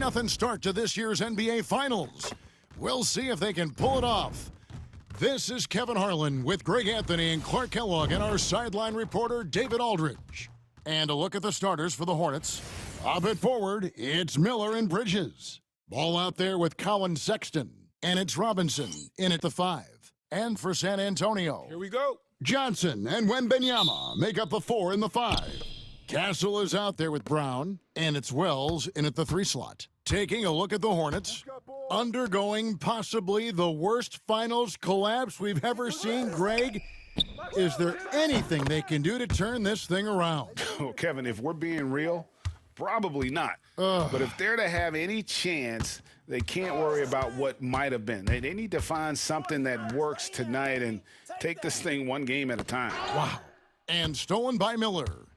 3-0 start to this year's NBA Finals. We'll see if they can pull it off. This is Kevin Harlan with Greg Anthony and Clark Kellogg and our sideline reporter David Aldridge. And a look at the starters for the Hornets. Up at forward, it's Miller and Bridges. Ball out there with Colin Sexton. And it's Robinson in at the 5. And for San Antonio, here we go. Johnson and Wembanyama make up the 4 and the 5. Castle is out there with Brown, and it's Wells in at the 3 slot. Taking a look at the Hornets, undergoing possibly the worst finals collapse we've ever seen, Greg. Is there anything they can do to turn this thing around? Oh, Kevin, if we're being real, probably not. But if they're to have any chance, they can't worry about what might have been. They need to find something that works tonight and take this thing one game at a time. Wow. And stolen by Miller.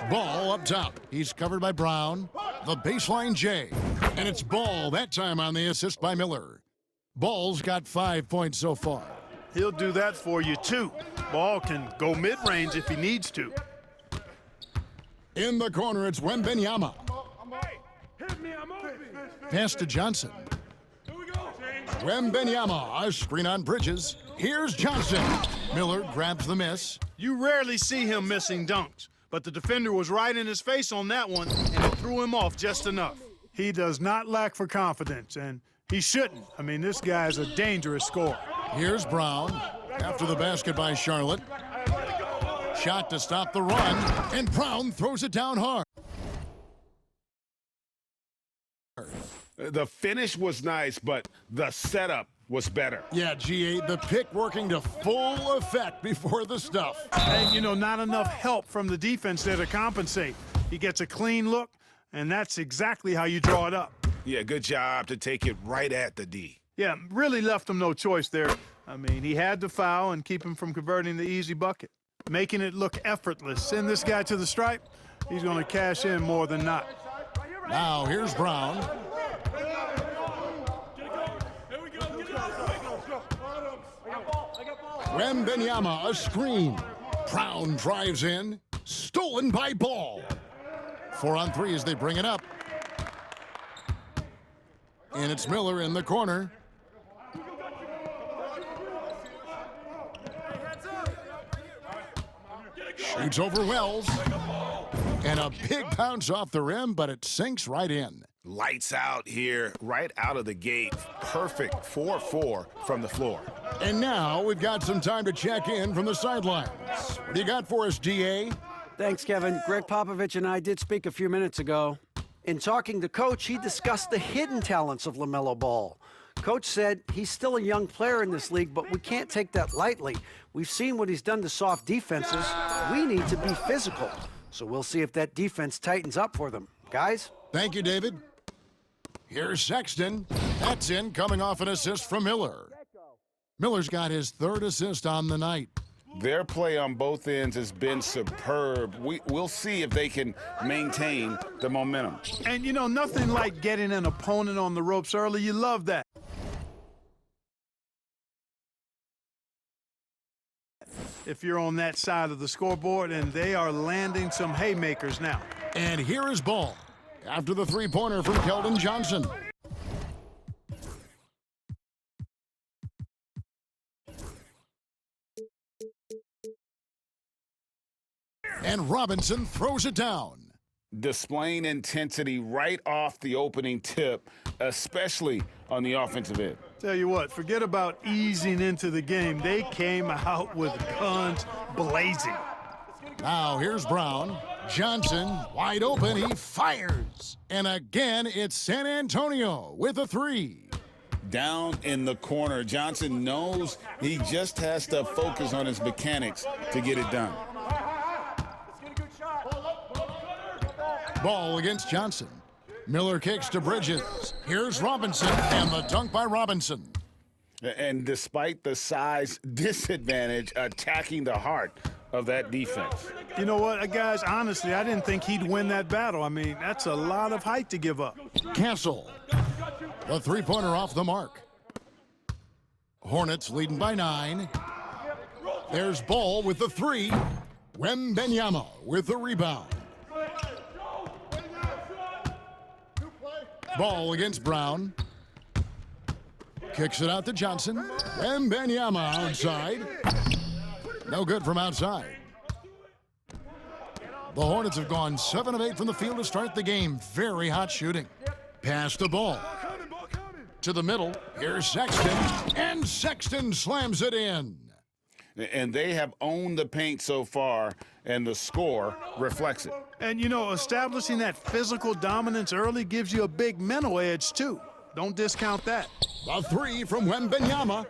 Ball up top. He's covered by Brown. The baseline J. And it's Ball that time on the assist by Miller. Ball's got 5 points so far. He'll do that for you, too. Ball can go mid-range if he needs to. In the corner, it's Wembanyama. Pass to Johnson. Wembanyama, a screen on Bridges. Here's Johnson. Miller grabs the miss. You rarely see him missing dunks, but the defender was right in his face on that one, and it threw him off just enough. He does not lack for confidence, and he shouldn't. I mean, this guy's a dangerous scorer. Here's Brown after the basket by Charlotte. Shot to stop the run, and Brown throws it down hard. The finish was nice, but the setup was better. Yeah, G8, the pick working to full effect before the stuff. And, you know, not enough help from the defense there to compensate. He gets a clean look, and that's exactly how you draw it up. Yeah, good job to take it right at the D. Yeah, really left him no choice there. I mean, he had to foul and keep him from converting the easy bucket, making it look effortless. Send this guy to the stripe, he's going to cash in more than not. Now here's Brown. Wembanyama, a screen. Brown drives in. Stolen by Ball. 4 on 3 as they bring it up. And it's Miller in the corner. Shoots over Wells. And a big bounce off the rim, but it sinks right in. Lights out here, right out of the gate. Perfect 4-4 from the floor. And now we've got some time to check in from the sidelines. What do you got for us, DA? Thanks, Kevin. Greg Popovich and I did speak a few minutes ago. In talking to Coach, he discussed the hidden talents of LaMelo Ball. Coach said he's still a young player in this league, but we can't take that lightly. We've seen what he's done to soft defenses. We need to be physical. So we'll see if that defense tightens up for them. Guys? Thank you, David. Here's Sexton. That's in, coming off an assist from Miller. Miller's got his 3rd assist on the night. Their play on both ends has been superb. We'll see if they can maintain the momentum. And, you know, nothing like getting an opponent on the ropes early. You love that. If you're on that side of the scoreboard, and they are landing some haymakers now. And here is Ball after the 3-pointer from Keldon Johnson. And Robinson throws it down. Displaying intensity right off the opening tip, especially on the offensive end. Tell you what, forget about easing into the game. They came out with guns blazing. Now here's Brown. Johnson wide open. He fires. And again, it's San Antonio with a 3. Down in the corner, Johnson knows he just has to focus on his mechanics to get it done. Ball against Johnson. Miller kicks to Bridges. Here's Robinson, and the dunk by Robinson. And despite the size disadvantage, attacking the heart of that defense. You know what, guys, honestly, I didn't think he'd win that battle. I mean, that's a lot of height to give up. Castle. The 3-pointer off the mark. Hornets leading by 9. There's Ball with the 3. Wembanyama with the rebound. Ball against Brown. Kicks it out to Johnson. And Wembanyama outside. No good from outside. The Hornets have gone 7 of 8 from the field to start the game. Very hot shooting. Pass the ball. To the middle. Here's Sexton. And Sexton slams it in. And they have owned the paint so far, and the score reflects it. And, you know, establishing that physical dominance early gives you a big mental edge, too. Don't discount that. A three from Wembanyama.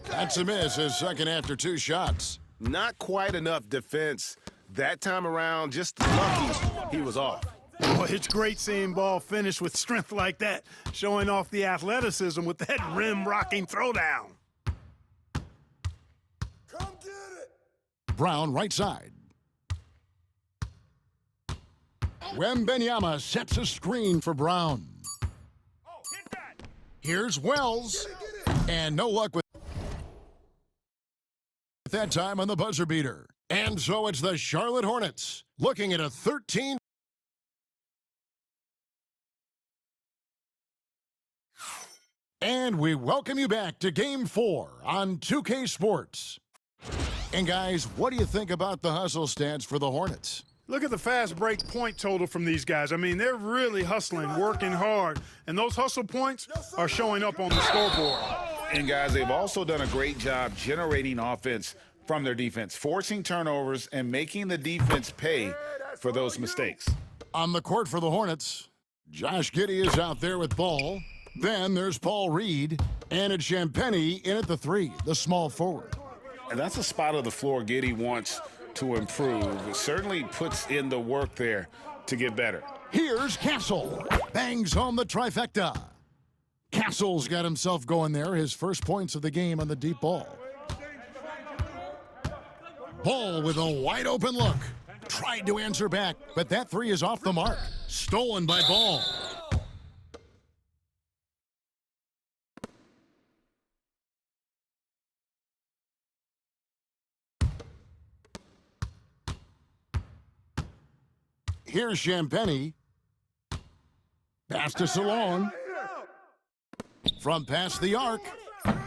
That's a miss, his second after 2 shots. Not quite enough defense that time around. Just lucky he was off. Boy, it's great seeing ball finish with strength like that, showing off the athleticism with that rim-rocking throwdown. Brown right side. Wembanyama sets a screen for Brown. Here's Wells. And no luck with that time on the buzzer beater. And so it's the Charlotte Hornets looking at a 13. And we welcome you back to Game 4 on 2K Sports. And guys, what do you think about the hustle stats for the Hornets? Look at the fast break point total from these guys. I mean, they're really hustling, working hard, and those hustle points are showing up on the scoreboard. And guys, they've also done a great job generating offense from their defense, forcing turnovers and making the defense pay for those mistakes. On the court for the Hornets, Josh Giddey is out there with ball. Then there's Paul Reed, and it's Champagnie in at the 3, the small forward. And that's a spot of the floor Giddey wants to improve. It certainly puts in the work there to get better. Here's Castle. Bangs home the trifecta. Castle's got himself going there, his first points of the game on the deep ball. Ball with a wide open look. Tried to answer back, but that 3 is off the mark. Stolen by Ball. Here's Champagnie. Pass to Salone. From past the arc.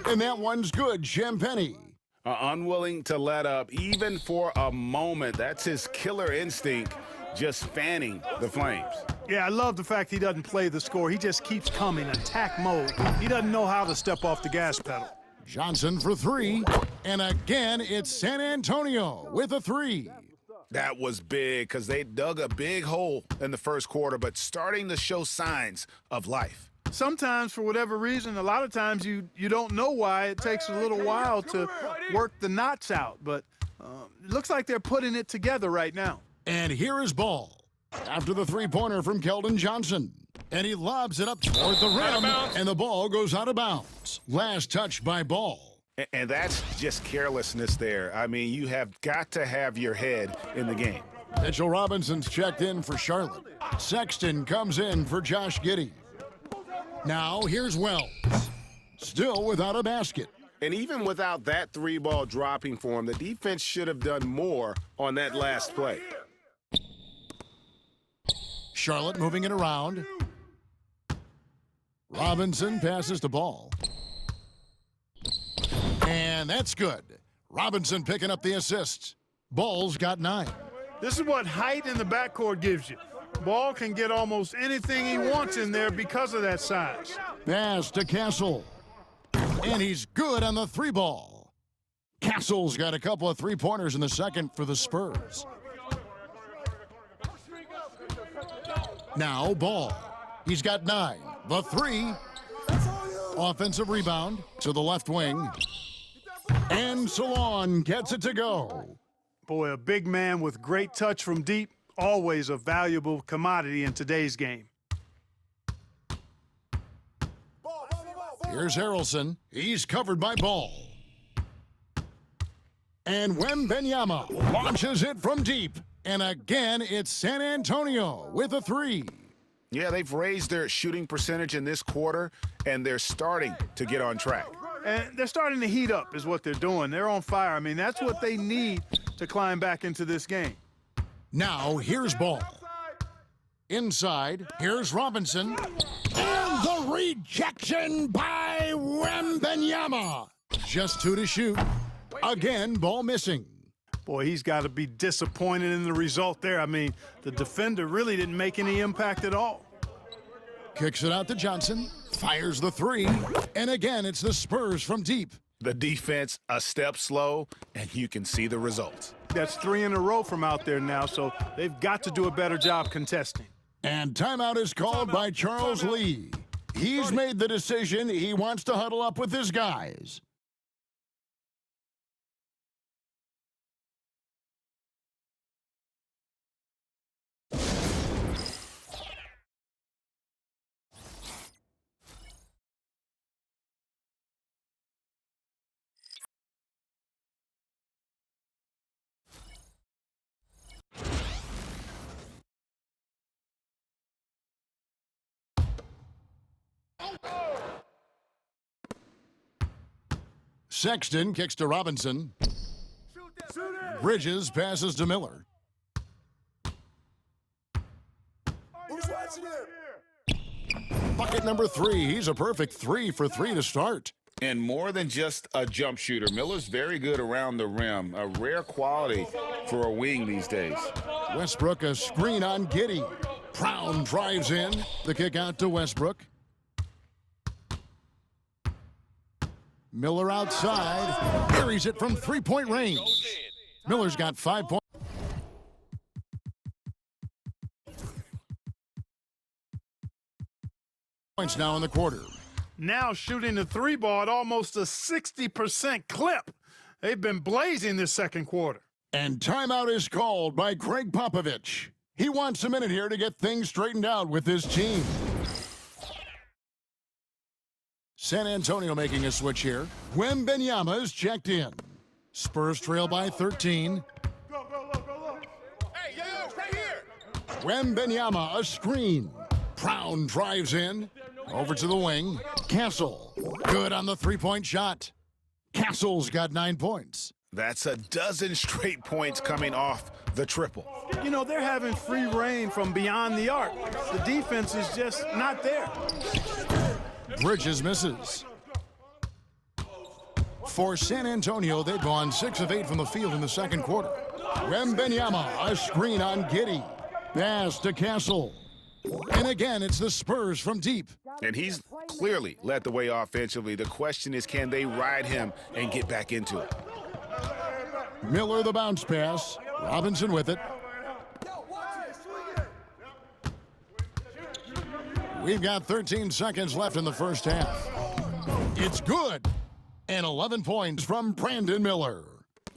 And that one's good, Champagnie. Unwilling to let up even for a moment. That's his killer instinct, just fanning the flames. Yeah, I love the fact he doesn't play the score. He just keeps coming, attack mode. He doesn't know how to step off the gas pedal. Johnson for 3. And again, it's San Antonio with a 3. That was big because they dug a big hole in the first quarter, but starting to show signs of life. Sometimes, for whatever reason, a lot of times you don't know why. It takes a little while to work the knots out, but it looks like they're putting it together right now. And here is Ball after the 3-pointer from Keldon Johnson. And he lobs it up toward the rim, and the ball goes out of bounds. Last touch by Ball. And that's just carelessness there. I mean, you have got to have your head in the game. Mitchell Robinson's checked in for Charlotte. Sexton comes in for Josh Giddey. Now here's Wells. Still without a basket. And even without that 3-ball dropping for him, the defense should have done more on that last play. Charlotte moving it around. Robinson passes the ball. And that's good. Robinson picking up the assist. Ball's got 9. This is what height in the backcourt gives you. Ball can get almost anything he wants in there because of that size. Pass to Castle. And he's good on the 3-ball. Castle's got a couple of 3-pointers in the second for the Spurs. Now Ball. He's got 9. The 3. Offensive rebound to the left wing. And Salone gets it to go. Boy, a big man with great touch from deep, always a valuable commodity in today's game. Here's Harrelson. He's covered by Ball. And Wembanyama launches it from deep. And again, it's San Antonio with a 3. Yeah, they've raised their shooting percentage in this quarter, and they're starting to get on track. And they're starting to heat up is what they're doing. They're on fire. I mean, that's what they need to climb back into this game. Now here's Ball. Inside, here's Robinson. And the rejection by Wembanyama. Just 2 to shoot. Again, ball missing. Boy, he's got to be disappointed in the result there. I mean, the defender really didn't make any impact at all. Kicks it out to Johnson. Fires the 3. And again, it's the Spurs from deep. The defense a step slow, and you can see the results. That's 3 in a row from out there now, so they've got to do a better job contesting. And timeout is called by Charles Lee. He's made the decision he wants to huddle up with his guys. Sexton kicks to Robinson. Bridges passes to Miller. Bucket number 3. He's a perfect 3 for 3 to start. And more than just a jump shooter, Miller's very good around the rim, a rare quality for a wing these days. Westbrook a screen on Giddey. Brown drives in. The kick out to Westbrook. Miller outside. Carries it from 3-point range. Miller's got 5 points. Now in the quarter. Now shooting the 3 ball at almost a 60% clip. They've been blazing this second quarter. And timeout is called by Greg Popovich. He wants a minute here to get things straightened out with his team. San Antonio making a switch here. Wembanyama is checked in. Spurs trail by 13. Hey, yo, right here. Wembanyama a screen. Brown drives in. Over to the wing. Castle. Good on the 3-point shot. Castle's got 9 points. That's a dozen straight points coming off the triple. You know, they're having free reign from beyond the arc. The defense is just not there. Bridges misses. For San Antonio, they've gone 6 of 8 from the field in the second quarter. Wembanyama, a screen on Giddey. Pass to Castle. And again, it's the Spurs from deep. And he's clearly led the way offensively. The question is, can they ride him and get back into it? Miller the bounce pass. Robinson with it. We've got 13 seconds left in the first half. It's good. And 11 points from Brandon Miller.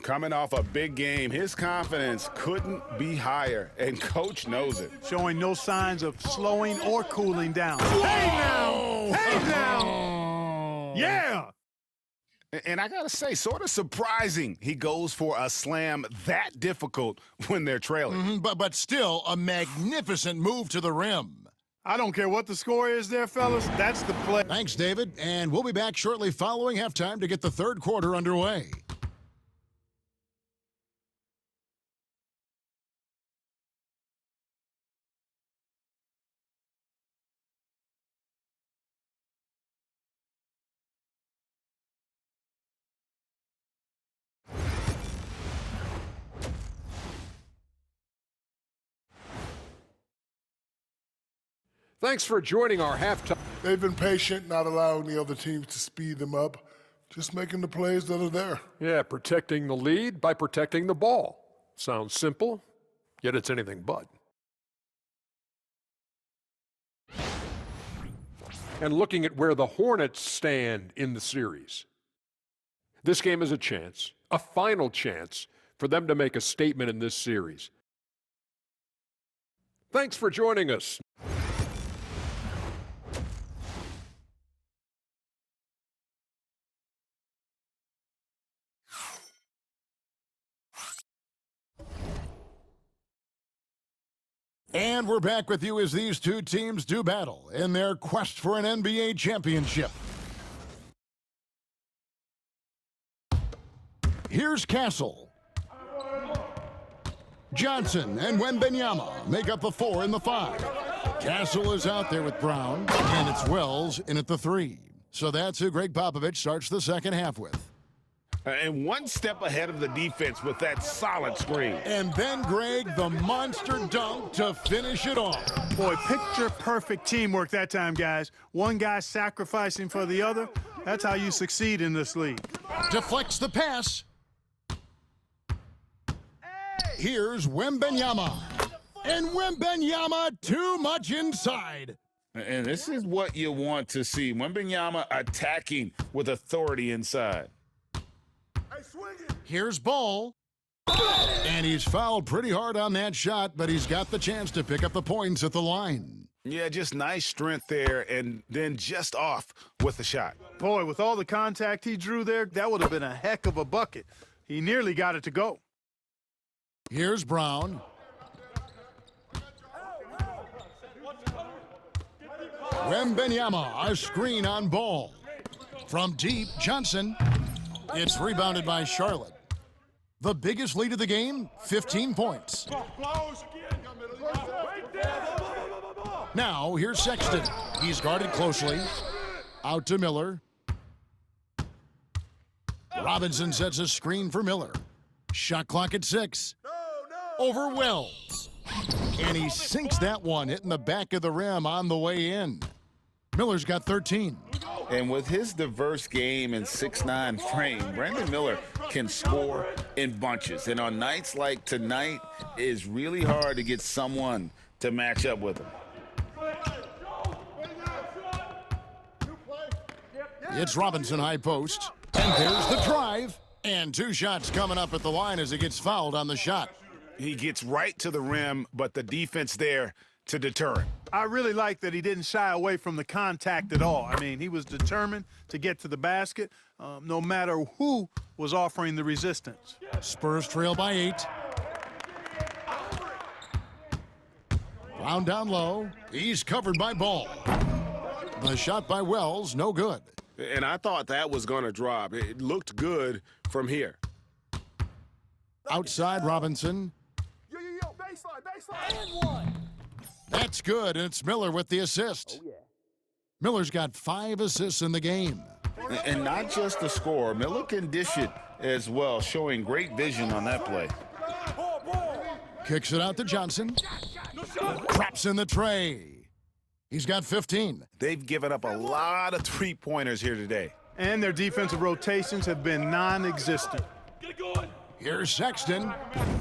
Coming off a big game, his confidence couldn't be higher, and coach knows it. Showing no signs of slowing or cooling down. Hey now! Hey now! Yeah! And I gotta say, sort of surprising he goes for a slam that difficult when they're trailing. But still a magnificent move to the rim. I don't care what the score is there, fellas. That's the play. Thanks, David. And we'll be back shortly following halftime to get the third quarter underway. Thanks for joining our halftime. They've been patient, not allowing the other teams to speed them up, just making the plays that are there. Yeah, protecting the lead by protecting the ball. Sounds simple, yet it's anything but. And looking at where the Hornets stand in the series. This game is a chance, a final chance, for them to make a statement in this series. Thanks for joining us. And we're back with you as these two teams do battle in their quest for an NBA championship. Here's Castle. Johnson and Wembanyama make up the 4 and the 5. Castle is out there with Brown, and it's Wells in at the 3. So that's who Greg Popovich starts the second half with. And one step ahead of the defense with that solid screen. And then, Greg, the monster dunk to finish it off. Boy, picture-perfect teamwork that time, guys. One guy sacrificing for the other. That's how you succeed in this league. Deflects the pass. Here's Wembanyama. And Wembanyama too much inside. And this is what you want to see. Wembanyama attacking with authority inside. Here's Ball. And he's fouled pretty hard on that shot, but he's got the chance to pick up the points at the line. Yeah, just nice strength there, and then just off with the shot. Boy, with all the contact he drew there, that would have been a heck of a bucket. He nearly got it to go. Here's Brown. Wembanyama, a screen on Ball. From deep, Johnson. It's rebounded by Charlotte. The biggest lead of the game, 15 points. Now, here's Sexton. He's guarded closely. Out to Miller. Robinson sets a screen for Miller. Shot clock at 6. Over Wells. And he sinks that one, hitting the back of the rim on the way in. Miller's got 13. And with his diverse game and 6'9" frame, Brandon Miller can score in bunches. And on nights like tonight, it's really hard to get someone to match up with him. It's Robinson high post. And there's the drive. And 2 shots coming up at the line as he gets fouled on the shot. He gets right to the rim, but the defense there to deter him. I really like that he didn't shy away from the contact at all. I mean, he was determined to get to the basket, no matter who was offering the resistance. Spurs trail by 8. Brown down low. He's covered by Ball. The shot by Wells, no good. And I thought that was going to drop. It looked good from here. Outside Robinson. Baseline. That's good, and it's Miller with the assist. Miller's got 5 assists in the game. And not just the score, Miller can dish it as well, showing great vision on that play. Kicks it out to Johnson. Drops in the tray. He's got 15. They've given up a lot of three-pointers here today. And their defensive rotations have been non-existent. Here's Sexton,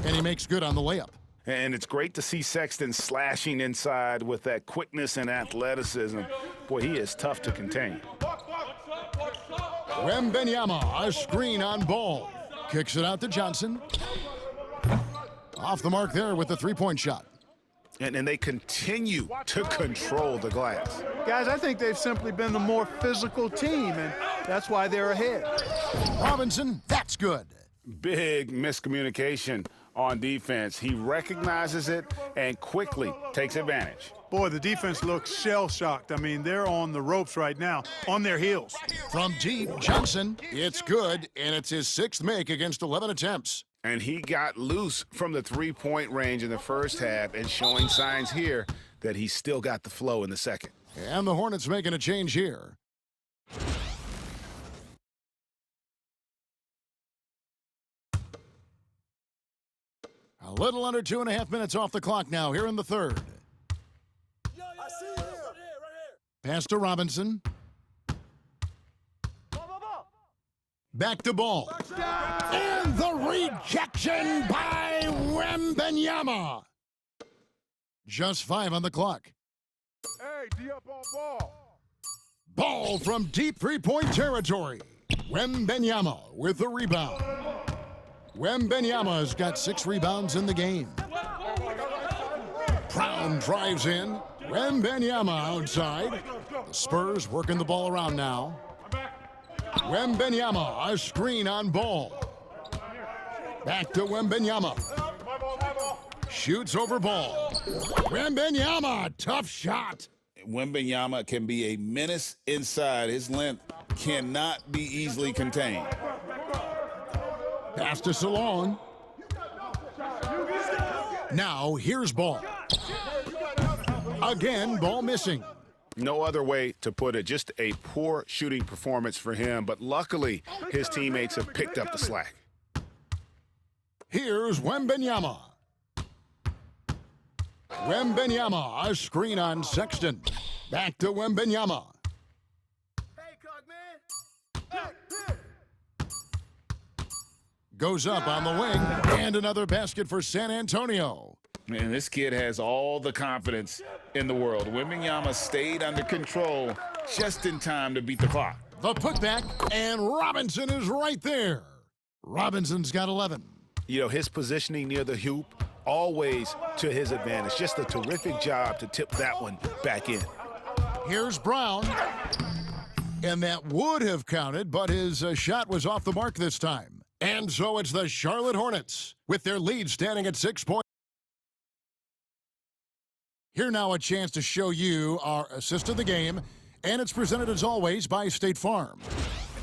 and he makes good on the layup. And it's great to see Sexton slashing inside with that quickness and athleticism. Boy, he is tough to contain. Wembanyama, a screen on Ball. Kicks it out to Johnson. Off the mark there with the 3-point shot. And they continue to control the glass. Guys, I think they've simply been the more physical team, and that's why they're ahead. Robinson, that's good. Big miscommunication on defense. He recognizes it and quickly takes advantage. Boy, the defense looks shell-shocked. I mean, they're on the ropes right now, on their heels. From deep, Johnson. It's good, and it's his 6th make against 11 attempts. And he got loose from the three-point range in the first half and showing signs here that he's still got the flow in the second. And the Hornets making a change here. A little under 2.5 minutes off the clock now here in the third. Pass to Robinson. Back to Ball. And the rejection by Wembanyama. Just 5 on the clock. Hey, D up on Ball. Ball from deep 3-point territory. Wembanyama with the rebound. Wembanyama's got 6 rebounds in the game. Brown drives in. Wembanyama outside. The Spurs working the ball around now. Wembanyama, a screen on Ball. Back to Wembanyama. Shoots over Ball. Wembanyama, tough shot. Wembanyama can be a menace inside. His length cannot be easily contained. Pass to Salon. Now, here's Ball. Again, Ball missing. No other way to put it. Just a poor shooting performance for him, but luckily his teammates have picked up the slack. Here's Wembanyama. Wembanyama, a screen on Sexton. Back to Wembanyama. Goes up on the wing, and another basket for San Antonio. Man, this kid has all the confidence in the world. Wembanyama stayed under control just in time to beat the clock. The putback, and Robinson is right there. Robinson's got 11. You know, his positioning near the hoop, always to his advantage. Just a terrific job to tip that one back in. Here's Brown. And that would have counted, but his shot was off the mark this time. And so it's the Charlotte Hornets with their lead standing at 6 points. Here now a chance to show you our assist of the game, and it's presented as always by State Farm.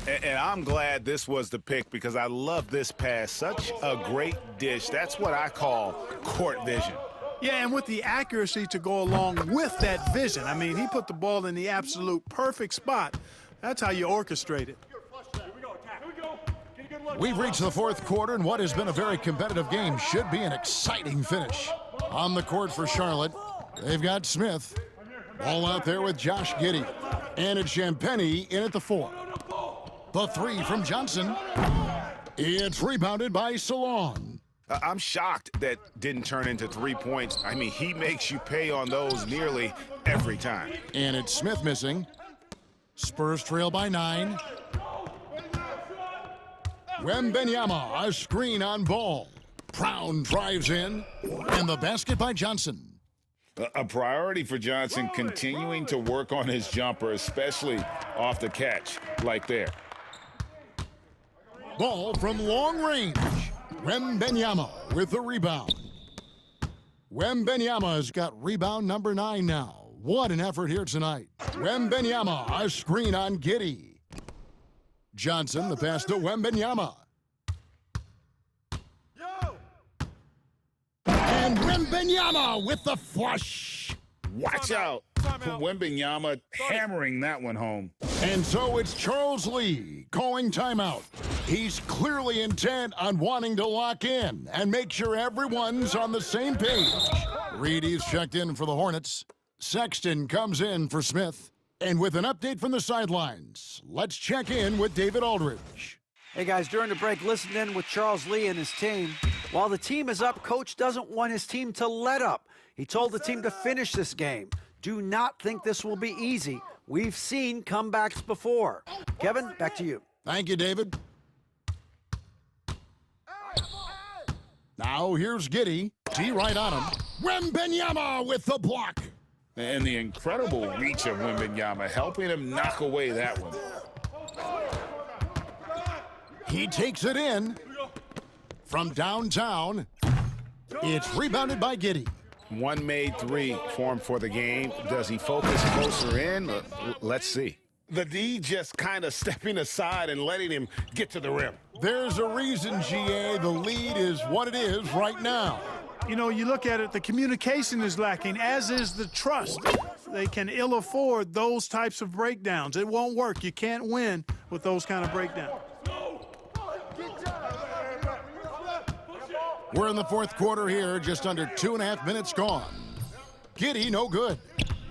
And I'm glad this was the pick because I love this pass. Such a great dish. That's what I call court vision. Yeah, and with the accuracy to go along with that vision. I mean, he put the ball in the absolute perfect spot. That's how you orchestrate it. We've reached the fourth quarter, and what has been a very competitive game should be an exciting finish. On the court for Charlotte, they've got Smith. Ball out there with Josh Giddey. And it's Champagnie in at the 4. The 3 from Johnson. It's rebounded by Salon. I'm shocked that didn't turn into 3 points. I mean, he makes you pay on those nearly every time. And it's Smith missing. Spurs trail by 9. Wembanyama, a screen on Ball. Brown drives in, and the basket by Johnson. A priority for Johnson, continuing to work on his jumper, especially off the catch like there. Ball from long range. Wembanyama with the rebound. Wembanyama's got rebound number 9 now. What an effort here tonight. Wembanyama, a screen on Giddey. Johnson, the pass to Wembanyama. And Wembanyama with the flush. Watch out. Wembanyama hammering that one home. And so it's Charles Lee calling timeout. He's clearly intent on wanting to lock in and make sure everyone's on the same page. Reedy's checked in for the Hornets. Sexton comes in for Smith. And with an update from the sidelines, let's check in with David Aldridge. Hey guys, during the break, listen in with Charles Lee and his team. While the team is up, Coach doesn't want his team to let up. He told the team to finish this game. Do not think this will be easy. We've seen comebacks before. Kevin, back to you. Thank you, David. Now here's Giddey. G right on him. Wembanyama with the block. And the incredible reach of Wembanyama, helping him knock away that one. He takes it in from downtown. It's rebounded by Giddey. One made 3 formed for the game. Does he focus closer in? Let's see. The D just kind of stepping aside and letting him get to the rim. There's a reason, GA, the lead is what it is right now. You know, you look at it, the communication is lacking, as is the trust. They can ill afford those types of breakdowns. It won't work. You can't win with those kind of breakdowns. We're in the fourth quarter here, just under 2.5 minutes gone. Giddey, no good.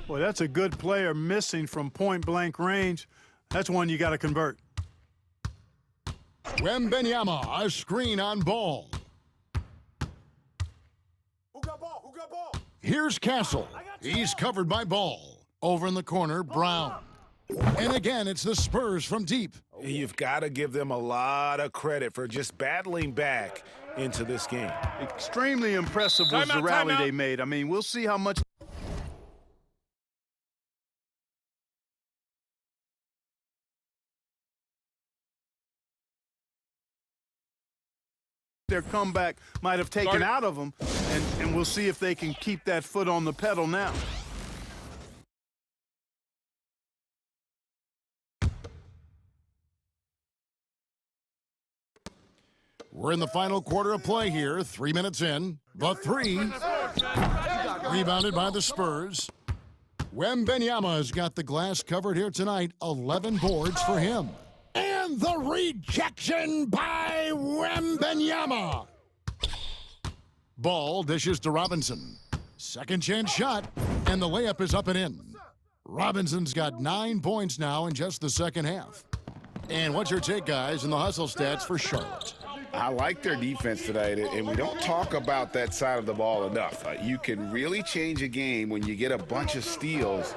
Boy, that's a good player missing from point-blank range. That's one you got to convert. Wembanyama, a screen on Ball. Here's Castle. He's covered by Ball. Over in the corner, Brown. And again, it's the Spurs from deep. You've got to give them a lot of credit for just battling back into this game. Extremely impressive was the rally they made. I mean, we'll see how much their comeback might have taken out of them, and we'll see if they can keep that foot on the pedal now. We're in the final quarter of play here, 3 minutes in. The three, rebounded by the Spurs. Wembanyama has got the glass covered here tonight, 11 boards for him. And the rejection by Wembanyama. Ball dishes to Robinson. Second chance shot, and the layup is up and in. Robinson's got 9 points now in just the second half. And what's your take, guys, in the hustle stats for Charlotte? I like their defense tonight, and we don't talk about that side of the ball enough. You can really change a game when you get a bunch of steals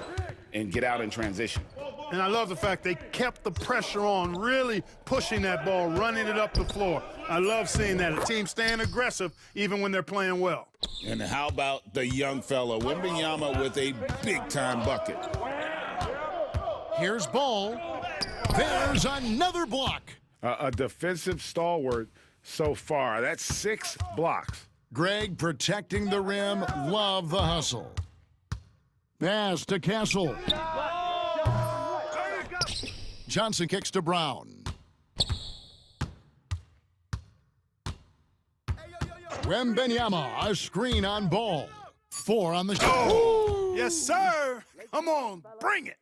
and get out in transition. And I love the fact they kept the pressure on, really pushing that ball, running it up the floor. I love seeing that. A team staying aggressive even when they're playing well. And how about the young fella, Wembanyama, with a big-time bucket. Here's Ball. There's another block. A defensive stalwart so far. That's 6 blocks. Greg protecting the rim. Love the hustle. Pass to Castle. Johnson kicks to Brown. Wembanyama, a screen on Ball. 4 on the shot. Oh, yes, sir. Come on, bring it.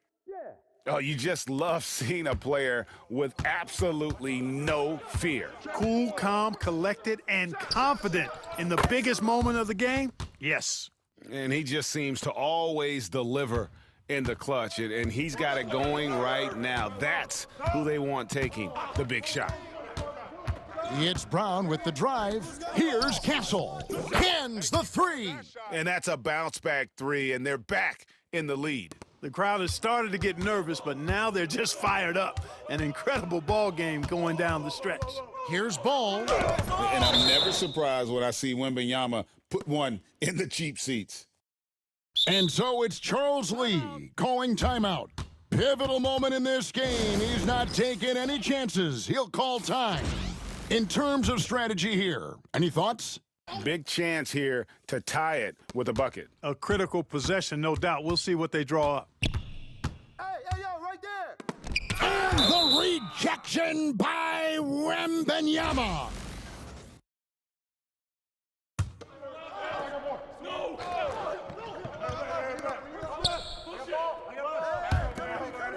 Oh, you just love seeing a player with absolutely no fear. Cool, calm, collected, and confident in the biggest moment of the game? Yes. And he just seems to always deliver in the clutch, and he's got it going right now. That's who they want taking the big shot. It's Brown with the drive. Here's Castle. Hands the three. And that's a bounce-back three, and they're back in the lead. The crowd has started to get nervous, but now they're just fired up. An incredible ball game going down the stretch. Here's Ball. And I'm never surprised when I see Wembanyama put one in the cheap seats. And so it's Charles Lee calling timeout. Pivotal moment in this game. He's not taking any chances. He'll call time. In terms of strategy here, any thoughts? Big chance here to tie it with a bucket. A critical possession, no doubt. We'll see what they draw up. And the rejection by Wembanyama.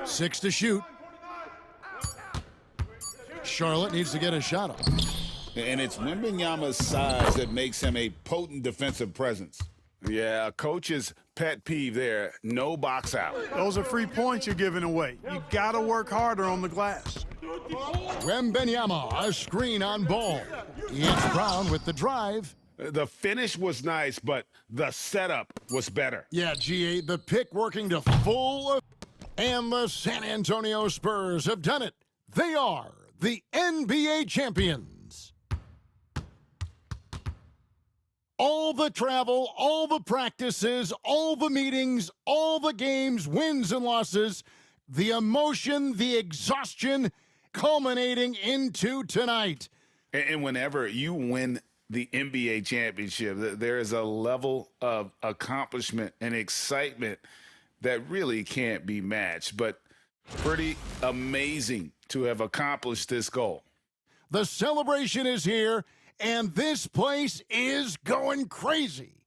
Six to shoot. Charlotte needs to get a shot up. And it's Wembanyama's size that makes him a potent defensive presence. Yeah, a coach's pet peeve there. No box out. Those are free points you're giving away. You got to work harder on the glass. Wembanyama, a screen on Ball. It's Brown with the drive. The finish was nice, but the setup was better. Yeah, GA, the pick working to full. And the San Antonio Spurs have done it. They are the NBA champions. All the travel, all the practices, all the meetings, all the games, wins and losses, the emotion, the exhaustion, culminating into tonight. And whenever you win the NBA championship, there is a level of accomplishment and excitement that really can't be matched. But pretty amazing to have accomplished this goal. The celebration is here, and this place is going crazy.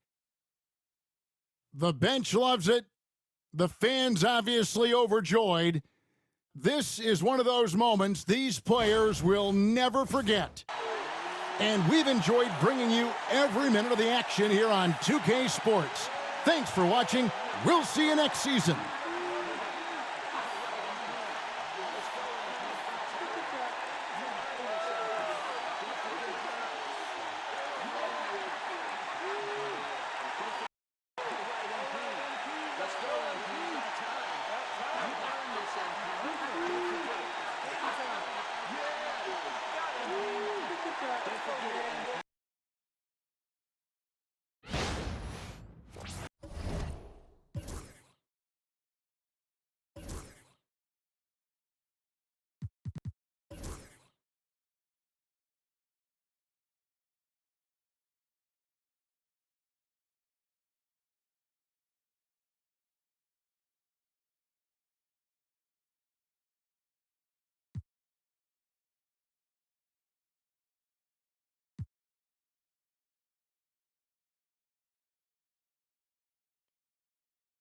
The bench loves it. The fans obviously overjoyed. This is one of those moments these players will never forget. And we've enjoyed bringing you every minute of the action here on 2K Sports. Thanks for watching. We'll see you next season. Let's go.